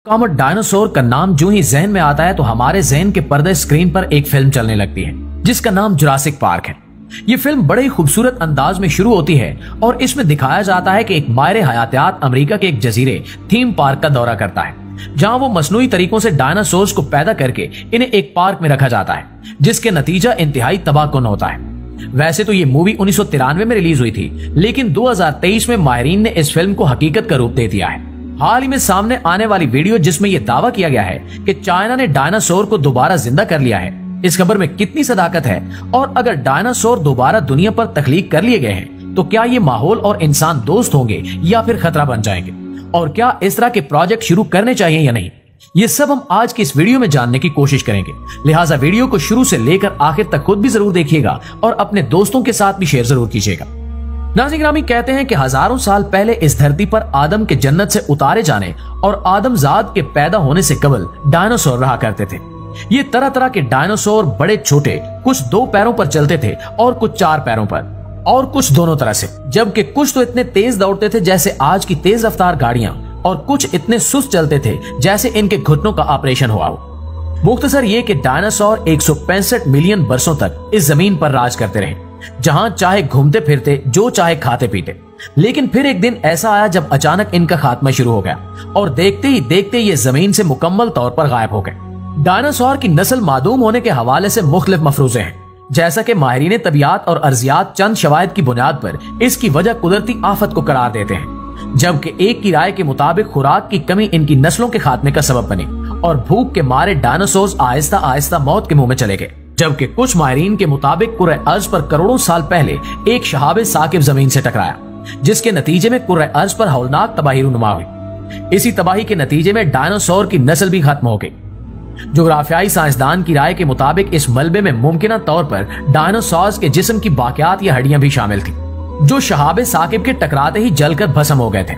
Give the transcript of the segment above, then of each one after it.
Comet dinosaur का नाम जो ही जहन में आता है तो हमारे जहन के पर्दे स्क्रीन पर एक फिल्म चलने लगती है जिसका नाम जुरासिक पार्क है। ये फिल्म बड़े ही खूबसूरत अंदाज में शुरू होती है और इसमें दिखाया जाता है कि एक माहिर हयातियात अमेरिका के एक जजीरे थीम पार्क का दौरा करता है जहां वो मसनूई तरीकों से डायनासोर्स को पैदा करके इन्हें एक पार्क में रखा जाता है जिसके नतीजा इंतहाई तबाहकुन होता है। वैसे तो ये मूवी 1993 में रिलीज हुई थी, लेकिन 2023 में माहिरीन ने इस फिल्म को हकीकत का रूप दे दिया है। हाल ही में सामने आने वाली वीडियो जिसमें यह दावा किया गया है कि चाइना ने डायनासोर को दोबारा जिंदा कर लिया है, इस खबर में कितनी सदाकत है और अगर डायनासोर दोबारा दुनिया पर तख्लीक कर लिए गए हैं तो क्या ये माहौल और इंसान दोस्त होंगे या फिर खतरा बन जाएंगे, और क्या इस तरह के प्रोजेक्ट शुरू करने चाहिए या नहीं, ये सब हम आज की इस वीडियो में जानने की कोशिश करेंगे। लिहाजा वीडियो को शुरू से लेकर आखिर तक खुद भी जरूर देखिएगा और अपने दोस्तों के साथ भी शेयर जरूर कीजिएगा। नाज़रीन गिरामी, कहते हैं कि हजारों साल पहले इस धरती पर आदम के जन्नत से उतारे जाने और आदमजाद के पैदा होने से कबल डायनासोर रहा करते थे। ये तरह तरह के डायनासोर बड़े छोटे, कुछ 2 पैरों पर चलते थे और कुछ 4 पैरों पर और कुछ दोनों तरह से, जबकि कुछ तो इतने तेज दौड़ते थे जैसे आज की तेज रफ्तार गाड़ियां और कुछ इतने सुस्त चलते थे जैसे इनके घुटनों का ऑपरेशन हुआ हो। मुख्तसर ये कि डायनासोर 165 मिलियन बरसों तक इस जमीन पर राज करते रहे, जहां चाहे घूमते फिरते, जो चाहे खाते पीते। लेकिन फिर एक दिन ऐसा आया जब अचानक इनका खात्मा शुरू हो गया और देखते ही देखते ये जमीन से मुकम्मल तौर पर गायब हो गए। डायनासोर की नस्ल मादूम होने के हवाले से मुख्तलिफ मफरूजे हैं, जैसा कि माहिरीन तबियात और अर्जियात चंद शवाहिद की बुनियाद पर इसकी वजह कुदरती आफत को करार देते हैं, जबकि एक की राय के मुताबिक खुराक की कमी इनकी नस्लों के खात्मे का सबब बनी और भूख के मारे डायनासोर आहिस्ता आहिस्ता मौत के मुंह में चले गए। जबकि कुछ माहिरीन के मुताबिक कुर्रे अर्ज पर करोड़ों साल पहले एक शहाबे साकिब जमीन से टकराया, जिसके नतीजे में कुर्रे अर्ज पर हौलनाक तबाही रूनुमा हुई। इसी तबाही के नतीजे में डायनासोर की नस्ल भी खत्म हो गई। जोग्राफियाई साइंसदान की राय के मुताबिक इस मलबे में मुमकिन तौर पर डायनासोर के जिस्म की बाकियात या हड्डियां भी शामिल थी, जो शहाबे साकिब के टकराते ही जलकर भस्म हो गए थे।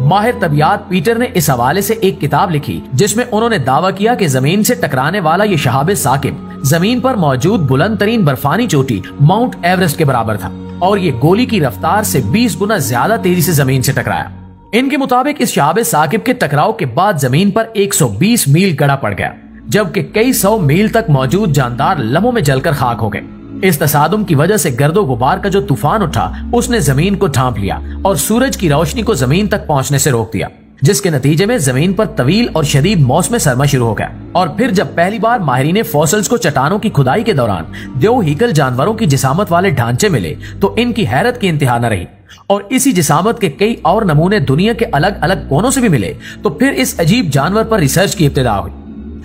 माहिर तबियात पीटर ने इस हवाले से एक किताब लिखी जिसमें उन्होंने दावा किया कि जमीन से टकराने वाला ये शहाबे साकिब जमीन पर मौजूद बुलंद तरीन बर्फानी चोटी माउंट एवरेस्ट के बराबर था और ये गोली की रफ्तार से 20 गुना ज्यादा तेजी से जमीन से टकराया। इनके मुताबिक इस शहाबे साकिब के टकराव के बाद जमीन पर 120 मील गड़ा पड़ गया, जबकि कई 100 मील तक मौजूद जानदार लम्हों में जलकर खाक हो गए। इस तसादुम की वजह से गर्दो गुबार का जो तूफान उठा उसने जमीन को ढांप लिया और सूरज की रोशनी को जमीन तक पहुंचने से रोक दिया, जिसके नतीजे में जमीन पर तवील और शदीद मौसम सरमा शुरू हो गया। और फिर जब पहली बार माहिरीन फॉसिल्स को चट्टानों की खुदाई के दौरान देवहीकल जानवरों की जिसामत वाले ढांचे मिले तो इनकी हैरत की इंतहा न रही और इसी जिसामत के कई और नमूने दुनिया के अलग अलग कोनों से भी मिले तो फिर इस अजीब जानवर पर रिसर्च की इब्तिदा हुई।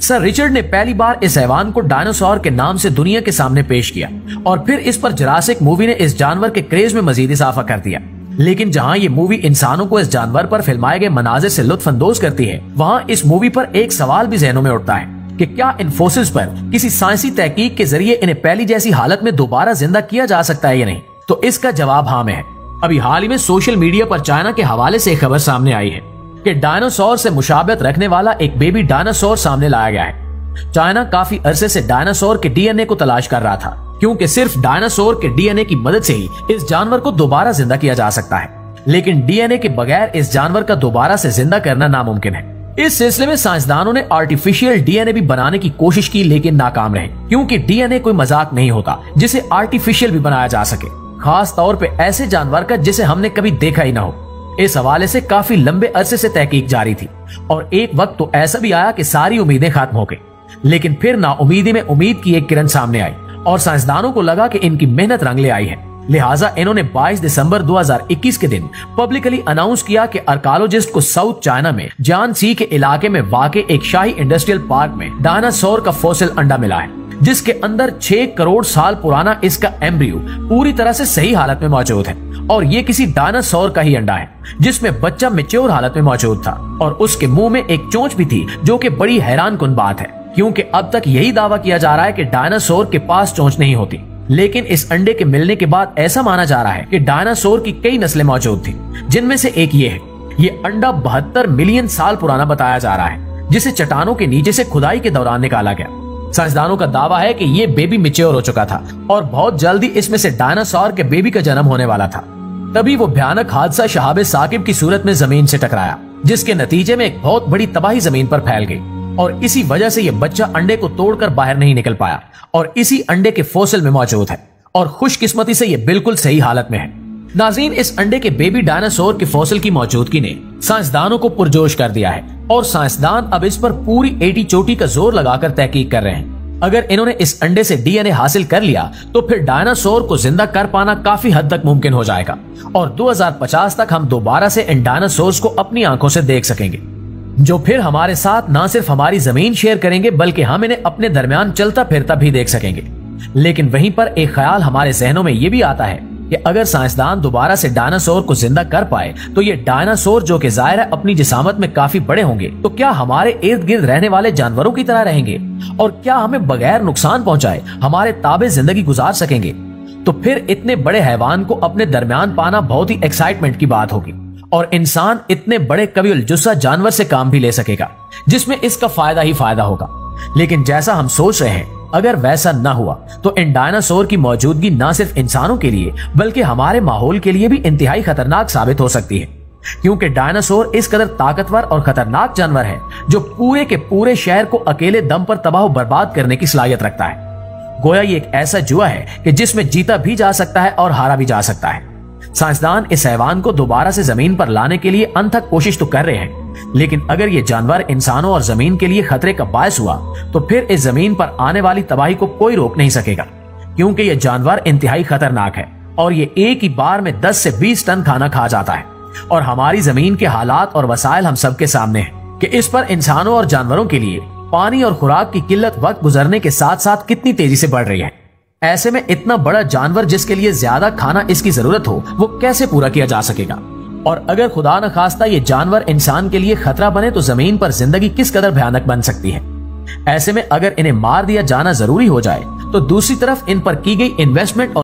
सर रिचर्ड ने पहली बार इस हैवान को डायनासोर के नाम से दुनिया के सामने पेश किया और फिर इस पर जुरासिक मूवी ने इस जानवर के क्रेज में मजीद इजाफा कर दिया। लेकिन जहां ये मूवी इंसानों को इस जानवर पर फिल्माए गए मनाजिर से लुत्फ अंदोज करती है, वहां इस मूवी पर एक सवाल भी जहनों में उठता है कि क्या इन फोसिल्स पर किसी साइंसी तहकीक के जरिए इन्हें पहली जैसी हालत में दोबारा जिंदा किया जा सकता है या नहीं। तो इसका जवाब हाँ में है। अभी हाल ही में सोशल मीडिया पर चाइना के हवाले से एक खबर सामने आई है कि डायनासोर से मुशाबहत रखने वाला एक बेबी डायनासोर सामने लाया गया है। चाइना काफी अरसे से डायनासोर के डीएनए को तलाश कर रहा था, क्योंकि सिर्फ डायनासोर के डीएनए की मदद से ही इस जानवर को दोबारा जिंदा किया जा सकता है, लेकिन डीएनए के बगैर इस जानवर का दोबारा से जिंदा करना नामुमकिन है। इस सिलसिले में साइंसदानों ने आर्टिफिशियल डीएनए भी बनाने की कोशिश की, लेकिन नाकाम रहे, क्योंकि डीएनए कोई मजाक नहीं होता जिसे आर्टिफिशियल भी बनाया जा सके, खास तौर पे ऐसे जानवर का जिसे हमने कभी देखा ही ना हो। इस हवाले से काफी लंबे अरसे से तहकीक जारी थी और एक वक्त तो ऐसा भी आया कि सारी उम्मीदें खत्म हो गई, लेकिन फिर नाउमीदी में उम्मीद की एक किरण सामने आई और साइंसदानों को लगा कि इनकी मेहनत रंग ले आई है। लिहाजा इन्होंने 22 दिसंबर 2021 के दिन पब्लिकली अनाउंस किया कि आर्कियोलॉजिस्ट को साउथ चाइना में जानसी के इलाके में वाक़े एक शाही इंडस्ट्रियल पार्क में डायनासोर का फॉसिल अंडा मिला है, जिसके अंदर 6 करोड़ साल पुराना इसका एम्ब्रियो पूरी तरह से सही हालत में मौजूद है और ये किसी डायनासोर का ही अंडा है, जिसमें बच्चा मैच्योर हालत में मौजूद था और उसके मुंह में एक चोंच भी थी, जो कि बड़ी हैरान कुन बात है, क्योंकि अब तक यही दावा किया जा रहा है कि डायनासोर के पास चोंच नहीं होती। लेकिन इस अंडे के मिलने के बाद ऐसा माना जा रहा है कि डायनासोर की कई नस्लें मौजूद थी, जिनमें से एक ये है। ये अंडा 72 मिलियन साल पुराना बताया जा रहा है, जिसे चट्टानों के नीचे से खुदाई के दौरान निकाला गया। साइंसदानों का दावा है कि ये बेबी मैच्योर हो चुका था और बहुत जल्दी इसमें से डायनासोर के बेबी का जन्म होने वाला था। तभी वो भयानक हादसा शहाबे साकिब की सूरत में जमीन से टकराया जिसके नतीजे में एक बहुत बड़ी तबाही जमीन पर फैल गई और इसी वजह से यह बच्चा अंडे को तोड़कर बाहर नहीं निकल पाया और इसी अंडे के फॉसिल में मौजूद है और खुशकिस्मती से यह बिल्कुल सही हालत में है। नाज़रीन, इस अंडे के बेबी डायनासोर के फॉसिल की मौजूदगी ने साइंसदानों को पुरजोश कर दिया है और साइंसदान अब इस पर पूरी एटी चोटी का जोर लगाकर तहकीक कर रहे हैं। अगर इन्होंने इस अंडे से डीएनए हासिल कर लिया तो फिर डायनासोर को जिंदा कर पाना काफी हद तक मुमकिन हो जाएगा और 2050 तक हम दोबारा से इन डायनासोर्स को अपनी आंखों से देख सकेंगे, जो फिर हमारे साथ न सिर्फ हमारी जमीन शेयर करेंगे बल्कि हम इन्हें अपने दरमियान चलता फिरता भी देख सकेंगे। लेकिन वहीं पर एक ख्याल हमारे जहनों में यह भी आता है कि अगर साइंसदान दोबारा से डायनासोर को जिंदा कर पाए तो ये डायनासोर, जो कि जाहिर है अपनी जिसामत में काफी बड़े होंगे, तो क्या हमारे इर्द गिर्द रहने वाले जानवरों की तरह रहेंगे और क्या हमें बगैर नुकसान पहुंचाए हमारे ताबे जिंदगी गुजार सकेंगे? तो फिर इतने बड़े हैवान को अपने दरमियान पाना बहुत ही एक्साइटमेंट की बात होगी और इंसान इतने बड़े कबील जुस्सा जानवर से काम भी ले सकेगा जिसमें इसका फायदा ही फायदा होगा। लेकिन जैसा हम सोच रहे हैं, अगर वैसा न हुआ तो इन डायनासोर की मौजूदगी न सिर्फ इंसानों के लिए बल्कि हमारे माहौल के लिए भी इंतहाई खतरनाक साबित हो सकती है, क्योंकि डायनासोर इस कदर ताकतवर और खतरनाक जानवर है जो पूरे के पूरे शहर को अकेले दम पर तबाह बर्बाद करने की सलाहियत रखता है। गोया ये एक ऐसा जुआ है कि जिसमें जीता भी जा सकता है और हारा भी जा सकता है। साइंसदान इस हैवान को दोबारा से जमीन पर लाने के लिए अनथक कोशिश तो कर रहे हैं, लेकिन अगर ये जानवर इंसानों और जमीन के लिए खतरे का बायस हुआ तो फिर इस जमीन पर आने वाली तबाही को कोई रोक नहीं सकेगा, क्योंकि ये जानवर इंतहाई खतरनाक है और ये एक ही बार में 10 से 20 टन खाना खा जाता है। और हमारी जमीन के हालात और वसाइल हम सबके सामने हैं कि इस पर इंसानों और जानवरों के लिए पानी और खुराक की किल्लत वक्त गुजरने के साथ साथ कितनी तेजी से बढ़ रही है। ऐसे में इतना बड़ा जानवर जिसके लिए ज्यादा खाना इसकी जरूरत हो, वो कैसे पूरा किया जा सकेगा? और अगर खुदा न खास्ता ये जानवर इंसान के लिए खतरा बने तो जमीन पर जिंदगी किस कदर भयानक बन सकती है। ऐसे में अगर इन्हें मार दिया जाना जरूरी हो जाए तो दूसरी तरफ इन पर की गई इन्वेस्टमेंट